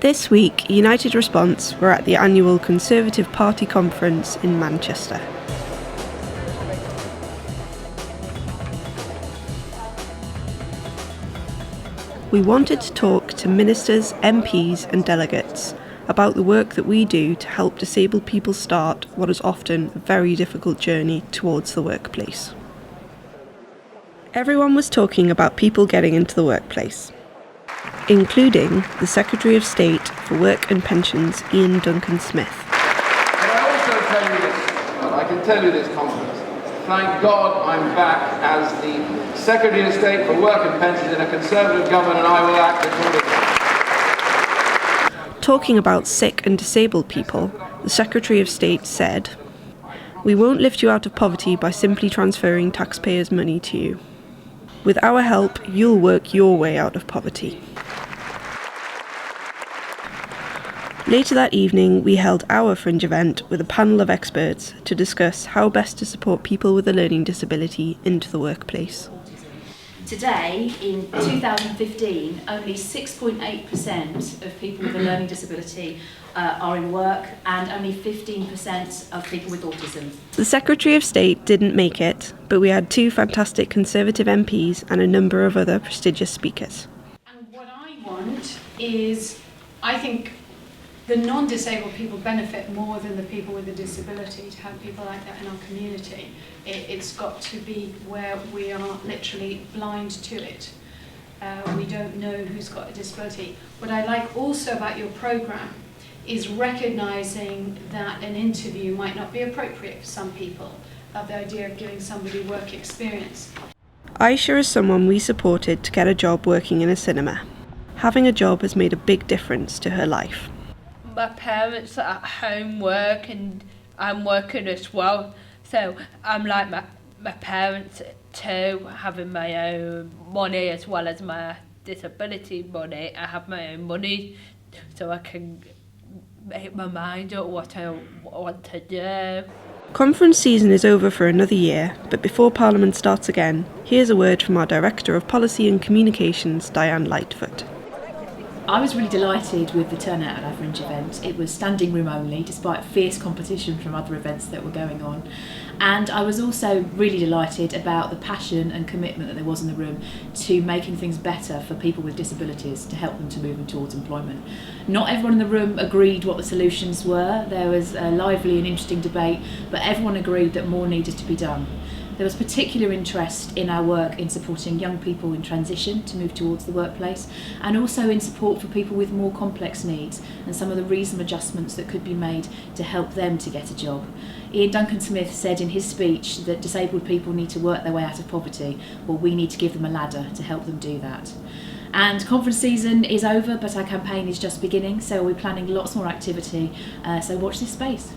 This week, United Response were at the annual Conservative Party conference in Manchester. We wanted to talk to ministers, MPs and delegates about the work that we do to help disabled people start what is often a very difficult journey towards the workplace. Everyone was talking about people getting into the workplace, including the Secretary of State for Work and Pensions, Ian Duncan-Smith. Can I also tell you this, and I can tell you this confidence, thank God I'm back as the Secretary of State for Work and Pensions in a Conservative government, and I will act accordingly. Talking about sick and disabled people, the Secretary of State said, "We won't lift you out of poverty by simply transferring taxpayers' money to you. With our help, you'll work your way out of poverty." Later that evening, we held our Fringe event with a panel of experts to discuss how best to support people with a learning disability into the workplace. Today, in 2015, only 6.8% of people with a learning disability are in work, and only 15% of people with autism. The Secretary of State didn't make it, but we had two fantastic Conservative MPs and a number of other prestigious speakers. And what I want is, I think the non-disabled people benefit more than the people with a disability. To have people like that in our community, it's got to be where we are literally blind to it. We don't know who's got a disability. What I like also about your programme is recognising that an interview might not be appropriate for some people, of the idea of giving somebody work experience. Aisha is someone we supported to get a job working in a cinema. Having a job has made a big difference to her life. My parents are at home work and I'm working as well, so I'm like my parents too, having my own money as well as my disability money. I have my own money so I can make my mind up what I want to do. Conference season is over for another year, but before Parliament starts again, here's a word from our Director of Policy and Communications, Diane Lightfoot. I was really delighted with the turnout at our Fringe event. It was standing room only, despite fierce competition from other events that were going on. And I was also really delighted about the passion and commitment that there was in the room to making things better for people with disabilities, to help them to move towards employment. Not everyone in the room agreed what the solutions were. There was a lively and interesting debate, but everyone agreed that more needed to be done. There was particular interest in our work in supporting young people in transition to move towards the workplace, and also in support for people with more complex needs and some of the reasonable adjustments that could be made to help them to get a job. Ian Duncan-Smith said in his speech that disabled people need to work their way out of poverty. Well, we need to give them a ladder to help them do that. And conference season is over, but our campaign is just beginning, so we're planning lots more activity, so watch this space.